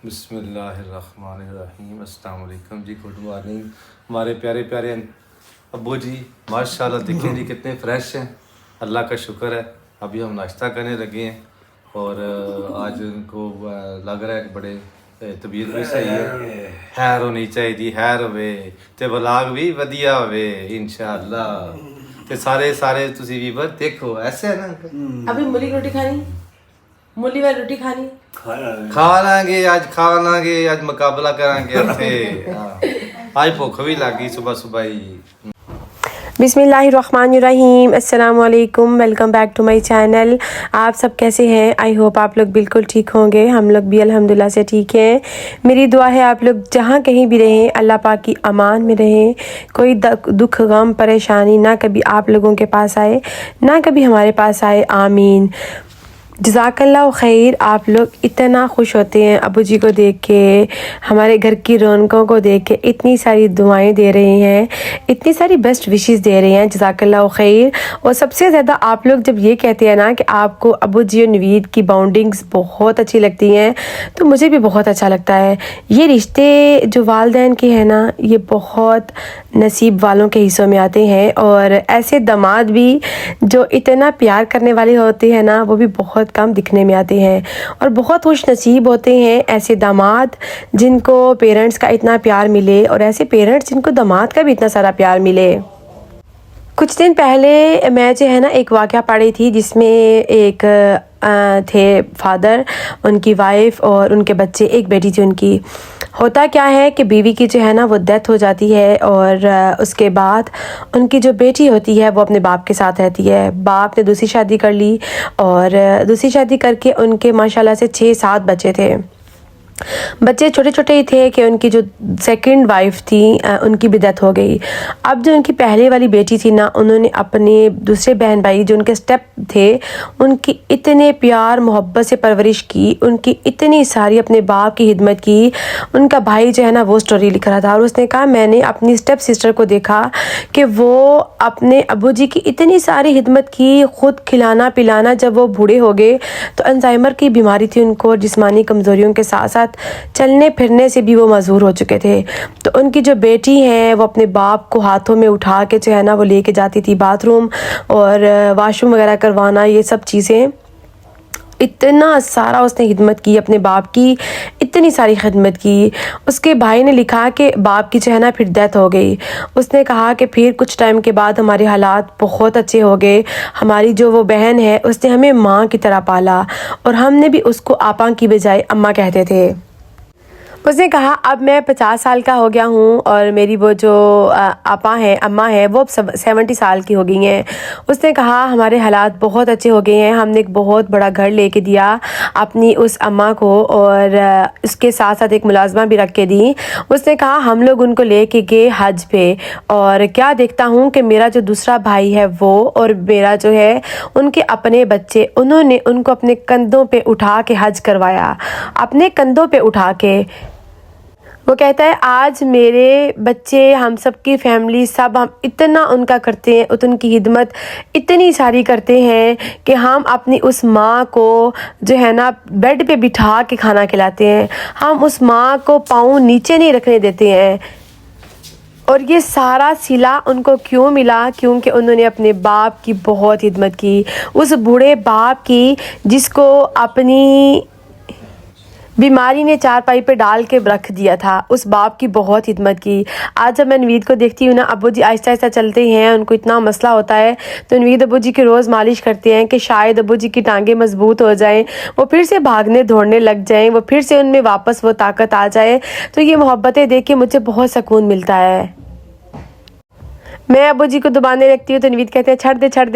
बिस्मिल्लाहिर्रहमानिर्रहीम। अस्सलाम वालेकुम जी, गुड मॉर्निंग हमारे प्यारे प्यारे अब्बू जी। माशाल्लाह देखें जी कितने फ्रेश हैं, अल्लाह का शुक्र है। अभी हम नाश्ता करने लगे हैं और आज उनको लग रहा है कि बड़े तबीयत भी सही है। खैर होनी चाहिए जी, खैर होवे ते व्लॉग भी वधिया होवे इंशाअल्लाह। ते सारे तुसी व्यूअर देखो ऐसे है ना। अभी मूली की रोटी खानी, मूली वाली रोटी खानी, खा लांगे आज मुकाबला करांगे इत्थे। आज भुख भी लग गई सुबह सुबह ही। बिस्मिल्लाहिर्रहमानिर्रहीम। अस्सलाम वालेकुम, welcome back to my channel. आप सब कैसे हैं? आई होप आप लोग बिल्कुल ठीक होंगे। हम लोग भी अल्हम्दुलिल्लाह से ठीक हैं। मेरी दुआ है आप लोग जहाँ कहीं भी रहें अल्लाह पाक की अमान में रहें। कोई दुख गम परेशानी ना कभी आप लोगों के पास आए, ना कभी हमारे पास आए। आमीन। जज़ाकल्लाह खैर। आप लोग इतना खुश होते हैं अबू जी को देख के, हमारे घर की रौनकों को देख के, इतनी सारी दुआएं दे रहे हैं, इतनी सारी बेस्ट विशेस दे रहे हैं। जज़ाकल्लाह खैर। और सबसे ज़्यादा आप लोग जब ये कहते हैं ना कि आपको अबू जी और नवीद की बाउंडिंग्स बहुत अच्छी लगती हैं, तो मुझे भी बहुत अच्छा लगता है। ये रिश्ते जो वालिदैन के हैं ना, ये बहुत नसीब वालों के हिस्सों में आते हैं। और ऐसे दामाद भी जो इतना प्यार करने वाले होते हैं ना, वो भी बहुत कम दिखने में आते हैं। और बहुत खुश नसीब होते हैं ऐसे दामाद जिनको पेरेंट्स का इतना प्यार मिले, और ऐसे पेरेंट्स जिनको दामाद का भी इतना सारा प्यार मिले। कुछ दिन पहले मैं जो है ना एक वाक़या पढ़ी थी जिसमें एक थे फादर, उनकी वाइफ और उनके बच्चे, एक बेटी थी उनकी। होता क्या है कि बीवी की जो है ना वो डेथ हो जाती है, और उसके बाद उनकी जो बेटी होती है वो अपने बाप के साथ रहती है। बाप ने दूसरी शादी कर ली, और दूसरी शादी करके उनके माशाल्लाह से 6-7 बच्चे थे। बच्चे छोटे छोटे ही थे कि उनकी जो सेकंड वाइफ थी उनकी भी डेथ हो गई। अब जो उनकी पहले वाली बेटी थी ना, उन्होंने अपने दूसरे बहन भाई जो उनके स्टेप थे, उनकी इतने प्यार मोहब्बत से परवरिश की, उनकी इतनी सारी अपने बाप की खिदमत की। उनका भाई जो है ना वो स्टोरी लिख रहा था, और उसने कहा मैंने अपनी स्टेप सिस्टर को देखा कि वो अपने अबू जी की इतनी सारी खिदमत की, ख़ुद खिलाना पिलाना। जब वो बूढ़े हो गए तो अल्जाइमर की बीमारी थी उनको, जिस्मानी कमज़ोरियों के साथ साथ चलने फिरने से भी वो मजबूर हो चुके थे। तो उनकी जो बेटी है वो अपने बाप को हाथों में उठा के जो है ना वो लेके जाती थी बाथरूम और वाशरूम वगैरह करवाना, ये सब चीज़ें। इतना सारा उसने खिदमत की अपने बाप की, इतनी सारी खिदमत की। उसके भाई ने लिखा कि बाप की जो है ना फिर डेथ हो गई। उसने कहा कि फिर कुछ टाइम के बाद हमारे हालात बहुत अच्छे हो गए। हमारी जो वो बहन है उसने हमें माँ की तरह पाला, और हमने भी उसको आपा की बजाय अम्मा कहते थे। उसने कहा अब मैं 50 साल का हो गया हूँ, और मेरी वो जो आपा है, अम्मा है, वो अब 70 साल की हो गई हैं। उसने कहा हमारे हालात बहुत अच्छे हो गए हैं। हमने एक बहुत बड़ा घर लेके दिया अपनी उस अम्मा को, और उसके साथ साथ एक मुलाजमा भी रख के दी। उसने कहा हम लोग उनको लेके गए हज पे, और क्या देखता हूँ कि मेरा जो दूसरा भाई है वो, और मेरा जो है उनके अपने बच्चे, उन्होंने उनको अपने कंधों पे उठा के हज करवाया, अपने कंधों पे उठा के। वो कहता है आज मेरे बच्चे, हम सब की फैमिली, सब हम इतना उनका करते हैं, उनकी खिदमत इतनी सारी करते हैं कि हम अपनी उस माँ को जो है ना बेड पे बिठा के खाना खिलाते हैं। हम उस माँ को पाँव नीचे नहीं रखने देते हैं। और ये सारा सिला उनको क्यों मिला? क्योंकि उन्होंने अपने बाप की बहुत खिदमत की, उस बूढ़े बाप की जिसको अपनी बीमारी ने चारपाई पे डाल के रख दिया था। उस बाप की बहुत खिदमत की। आज जब मैं नवीद को देखती हूँ ना, अबू जी आहिस्ता आहिस्ता चलते हैं, उनको इतना मसला होता है, तो नवीद अबू जी की रोज़ मालिश करते हैं कि शायद अबू जी की टांगें मजबूत हो जाएं, वो फिर से भागने दौड़ने लग जाएं, वो फिर से उनमें वापस वो ताकत आ जाए। तो ये मोहब्बतें देख के मुझे बहुत सुकून मिलता है। मैं अबू जी को दुबाने लगती हूँ तो नवीद कहते हैं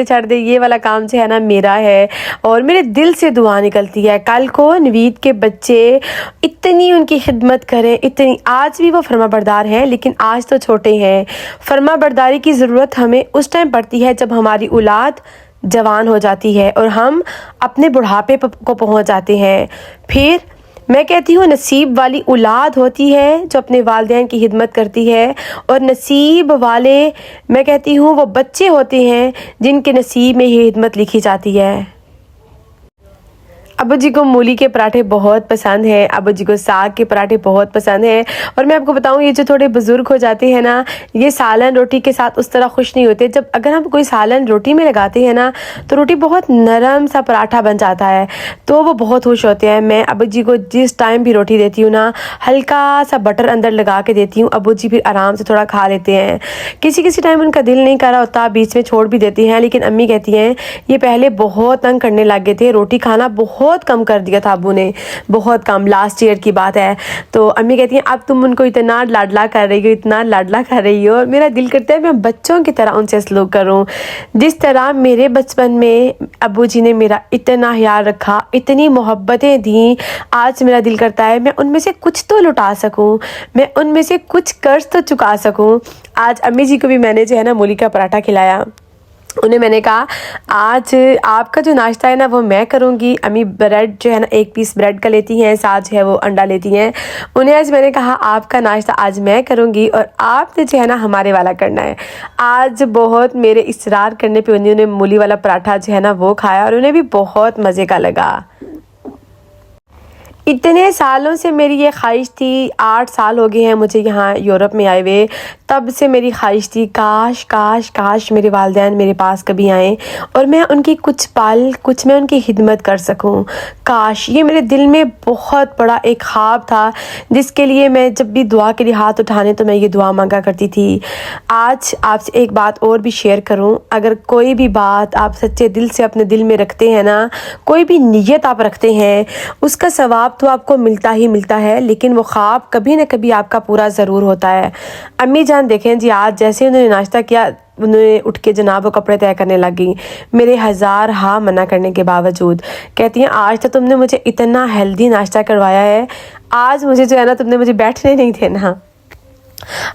छड़ दे, ये वाला काम जो है ना मेरा है। और मेरे दिल से दुआ निकलती है कल को नवीद के बच्चे इतनी उनकी खिदमत करें, इतनी। आज भी वो फर्माबरदार हैं, लेकिन आज तो छोटे हैं। फर्माबरदारी की ज़रूरत हमें उस टाइम पड़ती है जब हमारी औलाद जवान हो जाती है और हम अपने बुढ़ापे को पहुँच जाते हैं। फिर मैं कहती हूँ नसीब वाली औलाद होती है जो अपने वालिदैन की खिदमत करती है, और नसीब वाले मैं कहती हूँ वो बच्चे होते हैं जिनके नसीब में ये खिदमत लिखी जाती है। अब्बू जी को मूली के पराठे बहुत पसंद हैं, अब्बू जी को साग के पराठे बहुत पसंद हैं। और मैं आपको बताऊं, ये जो थोड़े बुज़ुर्ग हो जाते हैं ना, ये सालन रोटी के साथ उस तरह खुश नहीं होते। जब अगर हम कोई सालन रोटी में लगाते हैं ना, तो रोटी बहुत नरम सा पराठा बन जाता है, तो वो बहुत खुश होते हैं। मैं अब्बू जी को जिस टाइम भी रोटी देती हूँ ना, हल्का सा बटर अंदर लगा के देती हूँ, अब्बू जी फिर आराम से थोड़ा खा लेते हैं। किसी किसी टाइम उनका दिल नहीं कर रहा होता, बीच में छोड़ भी देती हैं, लेकिन अम्मी कहती हैं ये पहले बहुत तंग करने लग गए थे, रोटी खाना बहुत कम कर दिया था अब्बू ने, बहुत कम, लास्ट ईयर की बात है। तो अम्मी कहती हैं अब तुम उनको इतना लाडला कर रही हो, इतना लाडला कर रही हो, और मेरा दिल करता है मैं बच्चों की तरह उनसे सलूक करूं। जिस तरह मेरे बचपन में अब्बू जी ने मेरा इतना ख्याल रखा, इतनी मोहब्बतें दी, आज मेरा दिल करता है मैं उनमें से कुछ तो लुटा सकूं, मैं उनमें से कुछ कर्ज तो चुका सकूं। आज अम्मी जी को भी मैंने जो है ना मूली का पराठा खिलाया। उन्हें मैंने कहा आज आपका जो नाश्ता है ना वो मैं करूँगी। अम्मी ब्रेड जो है ना 1 पीस ब्रेड का लेती हैं, साथ जो है वो अंडा लेती हैं। उन्हें आज मैंने कहा आपका नाश्ता आज मैं करूँगी और आपने जो है ना हमारे वाला करना है। आज बहुत मेरे इसरार करने पे उन्होंने मूली वाला पराठा जो है ना वो खाया और उन्हें भी बहुत मज़े का लगा। इतने सालों से मेरी ये ख्वाहिश थी, 8 साल हो गए हैं मुझे यहाँ यूरोप में आए हुए, तब से मेरी ख्वाहिश थी काश काश काश मेरे वालिदैन मेरे पास कभी आएँ और मैं उनकी कुछ पल कुछ मैं उनकी खिदमत कर सकूं। काश, ये मेरे दिल में बहुत बड़ा एक ख्वाब था जिसके लिए मैं जब भी दुआ के लिए हाथ उठाने तो मैं ये दुआ मांगा करती थी। आज आपसे एक बात और भी शेयर करूं, अगर कोई भी बात आप सच्चे दिल से अपने दिल में रखते हैं ना, कोई भी नीयत आप रखते हैं, उसका सवाब तो आपको मिलता ही मिलता है, लेकिन वो ख्वाब कभी ना कभी आपका पूरा ज़रूर होता है। अम्मी जान देखें जी, आज जैसे उन्होंने नाश्ता किया, उन्होंने उठ के जनाब वो कपड़े तय करने लगी, मेरे हज़ार हाँ मना करने के बावजूद। कहती हैं आज तो तुमने मुझे इतना हेल्दी नाश्ता करवाया है, आज मुझे जो है ना तुमने मुझे बैठने नहीं देना।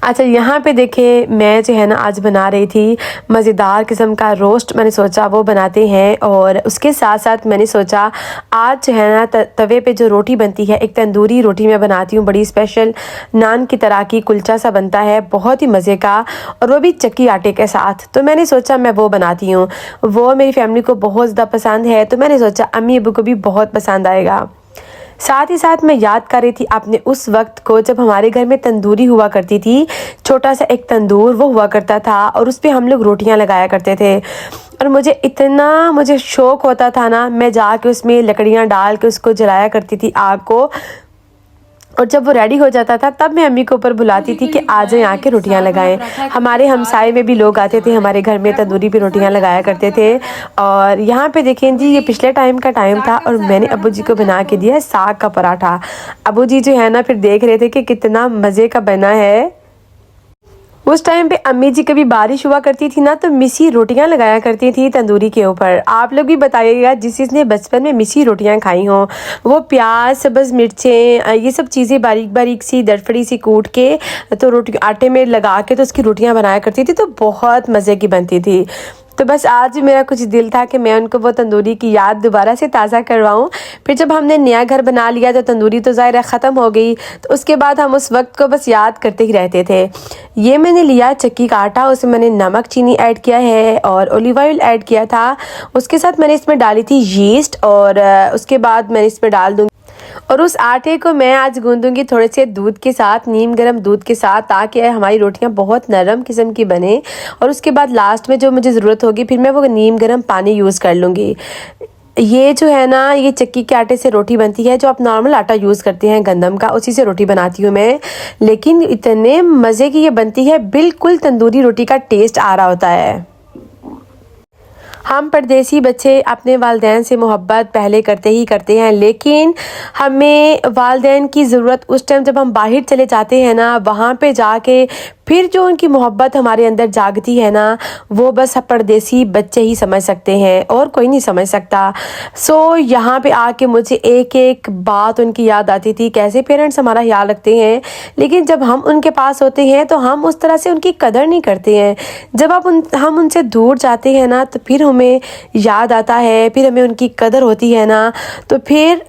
अच्छा, यहाँ पे देखें मैं जो है ना आज बना रही थी मज़ेदार किस्म का रोस्ट। मैंने सोचा वो बनाते हैं और उसके साथ साथ मैंने सोचा आज जो है ना तवे पे जो रोटी बनती है, एक तंदूरी रोटी मैं बनाती हूँ, बड़ी स्पेशल नान की तरह की, कुलचा सा बनता है बहुत ही मज़े का, और वो भी चक्की आटे के साथ। तो मैंने सोचा मैं वो बनाती हूँ, वो मेरी फैमिली को बहुत ज़्यादा पसंद है, तो मैंने सोचा अम्मी अब्बू को भी बहुत पसंद आएगा। साथ ही साथ मैं याद कर रही थी अपने उस वक्त को जब हमारे घर में तंदूरी हुआ करती थी, छोटा सा एक तंदूर वो हुआ करता था और उस पर हम लोग रोटियां लगाया करते थे। और मुझे शौक़ होता था ना, मैं जाके उसमें लकड़ियां डाल के उसको जलाया करती थी आग को, और जब वो रेडी हो जाता था तब मैं अम्मी को ऊपर बुलाती थी कि आ जाएं आके रोटियां लगाएं। हमारे हमसाए में भी लोग आते थे, हमारे घर में तंदूरी पे रोटियां लगाया करते थे। और यहाँ पे देखें जी, ये पिछले टाइम का टाइम था और मैंने अब्बू जी को बना के दिया साग का पराठा। अब्बू जी जो है ना फिर देख रहे थे कि कितना मज़े का बना है। उस टाइम पे अम्मी जी कभी बारिश हुआ करती थी ना, तो मिसी रोटियां लगाया करती थी तंदूरी के ऊपर। आप लोग भी बताइएगा जिस जिसने बचपन में मिसी रोटियां खाई हों, वो प्याज, सब्ज़ मिर्चें, ये सब चीज़ें बारीक बारीक सी दरफड़ी सी कूट के तो रोटी आटे में लगा के तो उसकी रोटियां बनाया करती थी, तो बहुत मज़े की बनती थी। तो बस आज मेरा कुछ दिल था कि मैं उनको वो तंदूरी की याद दोबारा से ताज़ा करवाऊं। फिर जब हमने नया घर बना लिया तो तंदूरी तो ज़ाहिर है ख़त्म हो गई, तो उसके बाद हम उस वक्त को बस याद करते ही रहते थे। ये मैंने लिया चक्की का आटा, उसमें मैंने नमक चीनी ऐड किया है और ओलिव ऑयल ऐड किया था। उसके साथ मैंने इसमें डाली थी यीस्ट, और उसके बाद मैंने इसमें डाल दूँगी, और उस आटे को मैं आज गूंदूंगी थोड़े से दूध के साथ, नीम गर्म दूध के साथ, ताकि हमारी रोटियां बहुत नरम किस्म की बने। और उसके बाद लास्ट में जो मुझे ज़रूरत होगी फिर मैं वो नीम गर्म पानी यूज़ कर लूँगी। ये जो है ना, ये चक्की के आटे से रोटी बनती है, जो आप नॉर्मल आटा यूज़ करते हैं गंदम का, उसी से रोटी बनाती हूँ मैं, लेकिन इतने मज़े की ये बनती है, बिल्कुल तंदूरी रोटी का टेस्ट आ रहा होता है। हम परदेसी बच्चे अपने वालिदैन से मोहब्बत पहले करते ही करते हैं, लेकिन हमें वालिदैन की ज़रूरत उस टाइम जब हम बाहर चले जाते हैं ना, वहाँ पे जाके फिर जो उनकी मोहब्बत हमारे अंदर जागती है ना, वो बस परदेसी बच्चे ही समझ सकते हैं और कोई नहीं समझ सकता। सो यहाँ पे आके मुझे एक एक बात उनकी याद आती थी, कैसे पेरेंट्स हमारा ख्याल रखते हैं, लेकिन जब हम उनके पास होते हैं तो हम उस तरह से उनकी कदर नहीं करते हैं। जब हम उनसे दूर जाते हैं ना, तो फिर हमें याद आता है, फिर हमें उनकी कदर होती है ना, तो फिर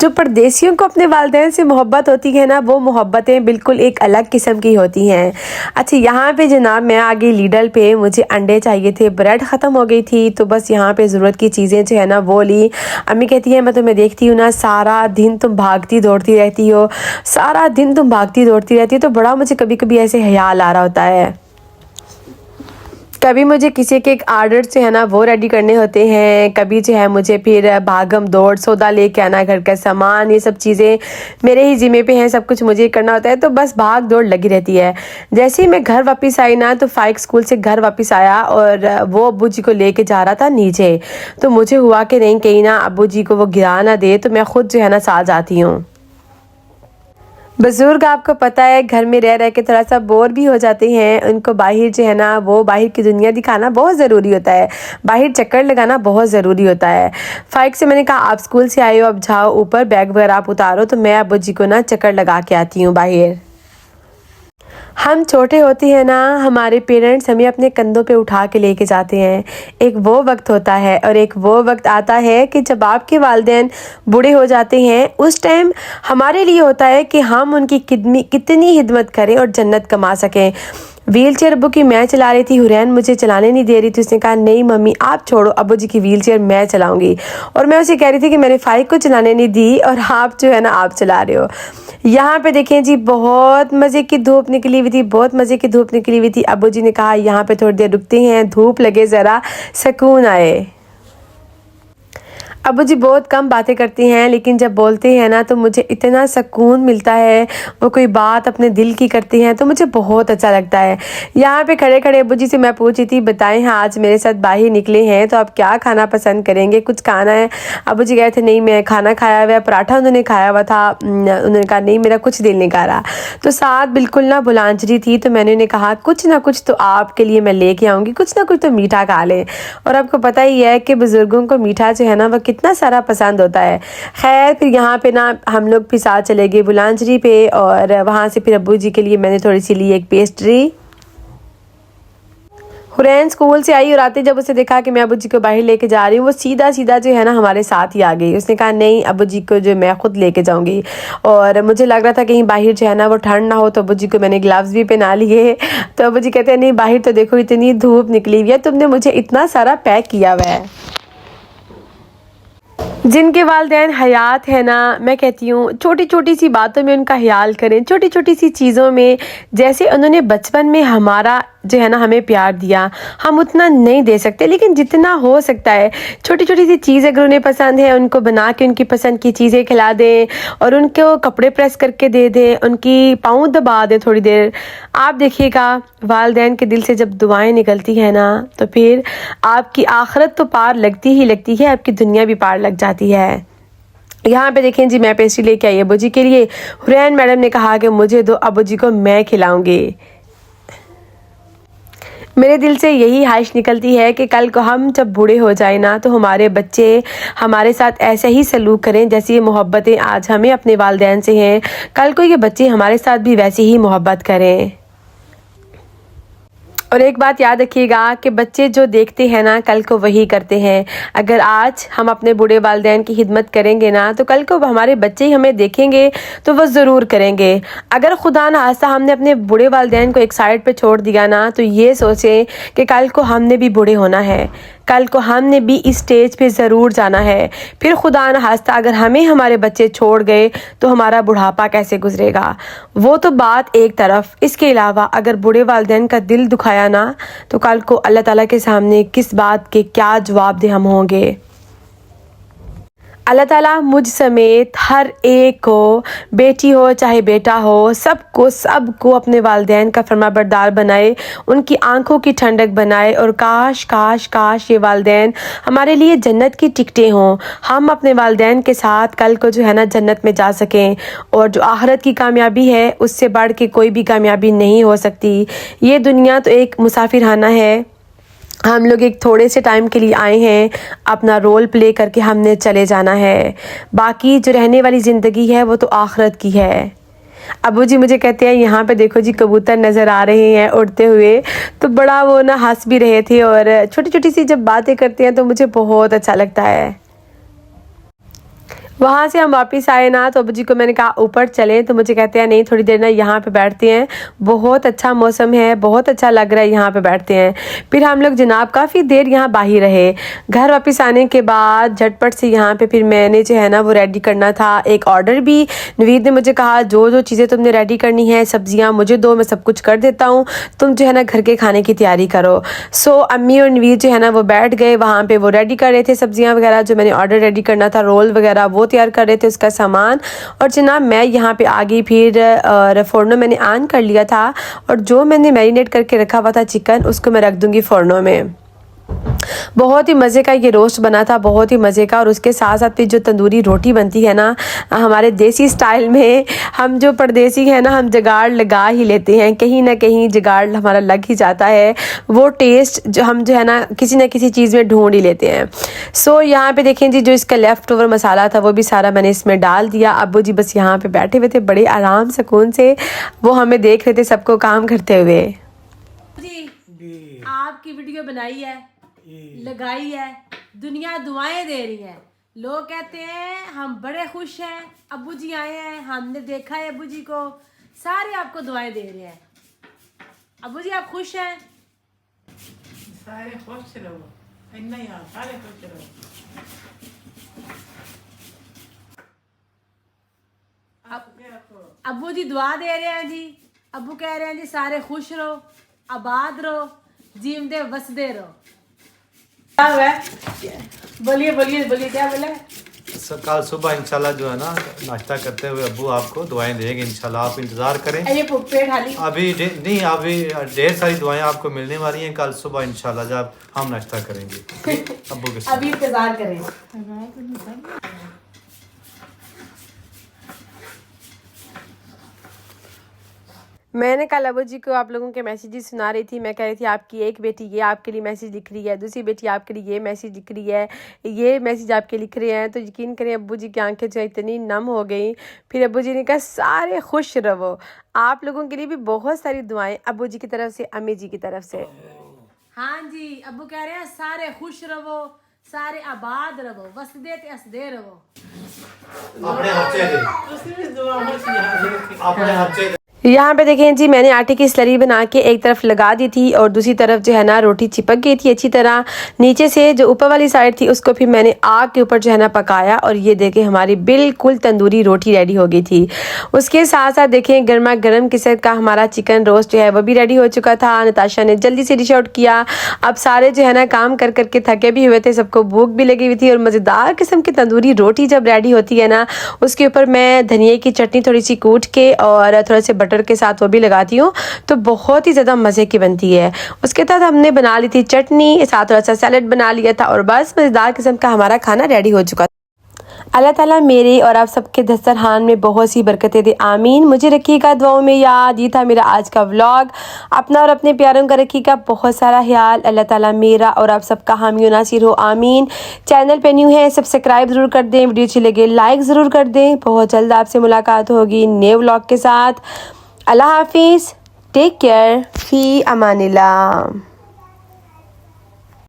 जो परदेसियों को अपने वालिदैन से मोहब्बत होती है ना, वो मोहब्बतें बिल्कुल एक अलग किस्म की होती हैं। अच्छा, यहाँ पे जनाब मैं आ गई लीडल पे, मुझे अंडे चाहिए थे, ब्रेड ख़त्म हो गई थी, तो बस यहाँ पे ज़रूरत की चीज़ें जो है ना वो ली। अम्मी कहती है मैं तुम्हें देखती हूँ ना, सारा दिन तुम भागती दौड़ती रहती हो, सारा दिन तुम भागती दौड़ती रहती हो, तो बड़ा मुझे कभी कभी ऐसे ख्याल आ रहा होता है। कभी मुझे किसी के एक आर्डर जो है ना वो रेडी करने होते हैं, कभी जो है मुझे फिर भागम दौड़ सौदा लेके आना, घर का सामान, ये सब चीज़ें मेरे ही ज़िम्मे पे हैं, सब कुछ मुझे करना होता है, तो बस भाग दौड़ लगी रहती है। जैसे ही मैं घर वापस आई ना, तो फाइक स्कूल से घर वापस आया और वो अब्बू जी को लेके जा रहा था नीचे, तो मुझे हुआ कि नहीं कहीं ना अब्बू जी को वो गिरा ना दे, तो मैं खुद जो है ना साथ जाती हूँ। बुजुर्ग आपको पता है घर में रह रह के थोड़ा सा बोर भी हो जाते हैं, उनको बाहर जो है ना वो बाहर की दुनिया दिखाना बहुत ज़रूरी होता है, बाहर चक्कर लगाना बहुत ज़रूरी होता है। फाइक से मैंने कहा आप स्कूल से आए हो, अब जाओ ऊपर बैग वगैरह आप उतारो, तो मैं अब्बू जी को ना चक्कर लगा के आती हूँ बाहर। हम छोटे होते हैं ना, हमारे पेरेंट्स हमें अपने कंधों पे उठा के लेके जाते हैं। एक वो वक्त होता है और एक वो वक्त आता है कि जब आपके वालिदैन बूढ़े हो जाते हैं, उस टाइम हमारे लिए होता है कि हम उनकी कितनी हिदमत करें और जन्नत कमा सकें। व्हील चेयर अब्बू की मैं चला रही थी, हुरैन मुझे चलाने नहीं दे रही थी, उसने कहा नहीं मम्मी आप छोड़ो, अब्बू जी की व्हील चेयर मैं चलाऊंगी। और मैं उसे कह रही थी कि मैंने फाइक को चलाने नहीं दी और आप जो है ना आप चला रहे हो। यहाँ पे देखें जी, बहुत मज़े की धूप निकली हुई थी, बहुत मज़े की धूप निकली हुई थी। अब्बू जी ने कहा यहाँ पे थोड़ी देर रुकते हैं, धूप लगे, ज़रा सुकून आए। अब्बू जी बहुत कम बातें करती हैं, लेकिन जब बोलते हैं ना तो मुझे इतना सुकून मिलता है, वो कोई बात अपने दिल की करती हैं तो मुझे बहुत अच्छा लगता है। यहाँ पे खड़े खड़े अब्बू जी से मैं पूछ रही थी बताएं हाँ आज मेरे साथ बाहर निकले हैं तो आप क्या खाना पसंद करेंगे, कुछ खाना है? अब्बू जी कहे थे नहीं मैं खाना खाया हुआ है, पराठा उन्होंने खाया हुआ था। उन्होंने कहा नहीं मेरा कुछ दिल नहीं कर रहा, तो साथ बिल्कुल ना बुलांजरी थी, तो मैंने उन्हें कहा कुछ ना कुछ तो आपके लिए मैं लेके आऊँगी, कुछ ना कुछ तो मीठा खा लें। और आपको पता ही है कि बुज़ुर्गों को मीठा जो है ना वो कितना सारा पसंद होता है। खैर फिर यहाँ पे ना हम लोग फिर साथ चले गए बुलांजरी पे, और वहाँ से फिर अब्बू जी के लिए मैंने थोड़ी सी ली एक पेस्ट्री। हुरैन स्कूल से आई और आते जब उसे देखा कि मैं अब्बू जी को बाहर लेके जा रही हूँ, वो सीधा सीधा जो है ना हमारे साथ ही आ गई। उसने कहा नहीं अब्बू जी को जो मैं खुद लेके जाऊँगी, और मुझे लग रहा था कहीं बाहर जो है ना वो ठंड ना हो, तो अब्बू जी को मैंने ग्लव्स भी पहना लिए। तो अब्बू जी कहते हैं नहीं बाहर तो देखो इतनी धूप निकली हुई है, तुमने मुझे इतना सारा पैक किया हुआ है। जिनके वालिदैन हयात है ना, मैं कहती हूँ छोटी छोटी सी बातों में उनका ख्याल करें, छोटी छोटी सी चीज़ों में, जैसे उन्होंने बचपन में हमारा जो है ना हमें प्यार दिया, हम उतना नहीं दे सकते, लेकिन जितना हो सकता है छोटी छोटी सी चीज़ अगर उन्हें पसंद है उनको बना के उनकी पसंद की चीज़ें खिला दें, और उनको कपड़े प्रेस करके दे दें, उनकी पाँव दबा दें थोड़ी देर। आप देखिएगा वालिदैन के दिल से जब दुआएं निकलती हैं ना, तो फिर आपकी आखिरत तो पार लगती ही लगती है, आपकी दुनिया भी पार लग जाती है। यहाँ पे देखें जी मैं पेस्ट्री लेके आई अब्बू जी के लिए। हुरैन मैडम ने कहा कि मुझे दो, अब्बू जी को मैं खिलाऊंगी। मेरे दिल से यही ख्वाहिश निकलती है कि कल को हम जब बूढ़े हो जाए ना, तो हमारे बच्चे हमारे साथ ऐसे ही सलूक करें जैसी ये मोहब्बतें आज हमें अपने वालिदैन से हैं, कल को ये बच्चे हमारे साथ भी वैसी ही मोहब्बत करें। और एक बात याद रखिएगा कि बच्चे जो देखते हैं ना कल को वही करते हैं। अगर आज हम अपने बूढ़े वालिदैन की खिदमत करेंगे ना, तो कल को हमारे बच्चे ही हमें देखेंगे तो वो ज़रूर करेंगे। अगर खुदा न खास्ता हमने अपने बूढ़े वालिदैन को एक साइड पे छोड़ दिया ना, तो ये सोचें कि कल को हमने भी बूढ़े होना है, कल को हमने भी इस स्टेज पे ज़रूर जाना है। फिर खुदा न खास्ता अगर हमें हमारे बच्चे छोड़ गए तो हमारा बुढ़ापा कैसे गुजरेगा, वो तो बात एक तरफ। इसके अलावा अगर बूढ़े वालिदैन का दिल दुखाया ना, तो कल को अल्लाह ताला के सामने किस बात के क्या जवाबदेह हम होंगे। अल्लाह ताला मुझ समेत हर एक को, बेटी हो चाहे बेटा हो, सबको अपने वालिदैन का फरमाबरदार बनाए, उनकी आंखों की ठंडक बनाए। और काश काश काश ये वालिदैन हमारे लिए जन्नत की टिकटें हों, हम अपने वालिदैन के साथ कल को जो है ना जन्नत में जा सकें। और जो आखिरत की कामयाबी है उससे बढ़ के कोई भी कामयाबी नहीं हो सकती। ये दुनिया तो एक मुसाफिरखाना है, हम लोग एक थोड़े से टाइम के लिए आए हैं, अपना रोल प्ले करके हमने चले जाना है। बाकी जो रहने वाली ज़िंदगी है वो तो आखिरत की है। अब्बू जी मुझे कहते हैं यहाँ पे देखो जी कबूतर नज़र आ रहे हैं उड़ते हुए, तो बड़ा वो ना हंस भी रहे थे, और छोटी छोटी सी जब बातें करते हैं तो मुझे बहुत अच्छा लगता है। वहाँ से हम वापस आए ना तो अब्बू जी को मैंने कहा ऊपर चलें, तो मुझे कहते हैं नहीं थोड़ी देर ना यहाँ पे बैठते हैं, बहुत अच्छा मौसम है, बहुत अच्छा लग रहा है, यहाँ पे बैठते हैं। फिर हम लोग जनाब काफ़ी देर यहाँ बाहर रहे। घर वापस आने के बाद झटपट से यहाँ पे फिर मैंने जो है ना वो रेडी करना था एक ऑर्डर भी। नवीद ने मुझे कहा जो जो चीज़ें तुमने रेडी करनी है, सब्जियाँ मुझे दो, मैं सब कुछ कर देता हूँ, तुम जो है ना घर के खाने की तैयारी करो। सो अम्मी और नवीद जो है ना वो बैठ गए वहाँ पे, वो रेडी कर रहे थे सब्जियाँ वगैरह, जो मैंने ऑर्डर रेडी करना था, रोल वगैरह वो तैयार कर रहे थे उसका सामान। और जनाब मैं यहाँ पे आ गई, फिर फ़ोरनो मैंने ऑन कर लिया था और जो मैंने मैरिनेट करके रखा हुआ था चिकन उसको मैं रख दूँगी फ़ोरनो में। बहुत ही मज़े का ये रोस्ट बना था, बहुत ही मज़े का। और उसके साथ साथ भी जो तंदूरी रोटी बनती है ना हमारे देसी स्टाइल में, हम जो परदेसी हैं ना हम जुगाड़ लगा ही लेते हैं, कहीं ना कहीं जुगाड़ हमारा लग ही जाता है। वो टेस्ट जो हम जो है ना किसी चीज़ में ढूंढ ही लेते हैं। सो यहाँ पे देखें जी जो इसका लेफ़्ट ओवर मसाला था वो भी सारा मैंने इसमें डाल दिया। अब्बू जी बस यहाँ पे बैठे हुए थे बड़े आराम सुकून से, वो हमें देख रहे थे सबको काम करते हुए। जी आपकी वीडियो बनाई है, लगाई है, दुनिया दुआएं दे रही है, लोग कहते हैं हम बड़े खुश हैं, अब्बू जी आए हैं, हमने देखा है अब्बू जी को, सारे आपको दुआएं दे रहे हैं। अब्बू जी आप खुश हैं? सारे खुश रहो, इतना ही सारे खुश रहो। अब्बू जी दुआ दे रहे हैं जी, अब्बू कह रहे हैं जी सारे खुश रहो, आबाद रहो, जीवते बसदे रहो। क्या हुआ है? बोलिए बोलिए बोलिए क्या बोले? कल सुबह इंशाल्लाह जो है ना नाश्ता करते हुए अब्बू आपको दुआएं देंगे इंशाल्लाह, आप इंतज़ार करें। ये पेट खाली नहीं अभी ढेर सारी दुआएं आपको मिलने वाली हैं कल सुबह इंशाल्लाह जब हम नाश्ता करेंगे अब्बू के साथ। अभी इंतजार करें। मैंने कल अब्बू जी को आप लोगों के मैसेजेस सुना रही थी, मैं कह रही थी आपकी एक बेटी ये आपके लिए मैसेज लिख रही है, दूसरी बेटी आपके लिए ये मैसेज लिख रही है, ये मैसेज आपके लिख रहे हैं। तो यकीन करें अब्बू जी की आंखें जो इतनी नम हो गई। फिर अब्बू जी ने कहा सारे खुश रहो, आप लोगों के लिए भी बहुत सारी दुआएं अब्बू जी की तरफ से, अम्मी जी की तरफ से। हाँ जी अब्बू कह रहे हैं सारे खुश रहो, सारे आबाद रहो, वसदे ते हसदे रहो। अपने बच्चे दे, उसमें भी दुआ होती है। अपने बच्चे दे। यहाँ पे देखें जी मैंने आटे की स्लरी बना के एक तरफ लगा दी थी और दूसरी तरफ जो है ना रोटी चिपक गई थी अच्छी तरह। नीचे से जो ऊपर वाली साइड थी उसको फिर मैंने आग के ऊपर जो है ना पकाया और ये देखें हमारी बिल्कुल तंदूरी रोटी रेडी हो गई थी। उसके साथ साथ देखें गर्मा गर्म किस्म का हमारा चिकन रोस्ट जो है वो भी रेडी हो चुका था। नताशा ने जल्दी से डिश आउट किया। अब सारे जो है ना काम कर करके थके भी हुए थे, सबको भूख भी लगी हुई थी। और मज़ेदार किस्म की तंदूरी रोटी जब रेडी होती है ना उसके ऊपर मैं धनिया की चटनी थोड़ी सी कूट के और थोड़े से बटर के साथ वो भी लगाती हूँ तो बहुत ही ज़्यादा मज़े की बनती है। उसके बाद हमने बना ली थी चटनी, साथ थोड़ा सा सैलेड बना लिया था और बस मज़ेदार किस्म का हमारा खाना रेडी हो चुका था। अल्लाह ताला मेरे और आप सबके दस्तरखान में बहुत सी बरकतें दे, आमीन। मुझे रखिएगा दुआओं में याद। ये था मेरा आज का व्लॉग। अपना और अपने प्यारों का रखिएगा बहुत सारा ख्याल। अल्लाह ताला मेरा और आप सबका हामी और नासिर हो, आमीन। चैनल पे न्यू है सब्सक्राइब ज़रूर कर दें, वीडियो अच्छी लगे लाइक ज़रूर कर दें। बहुत जल्द आपसे मुलाकात होगी नए व्लॉग के साथ। अल्लाह हाफिज़, टेक केयर, फ़ी अमानिल्लाह।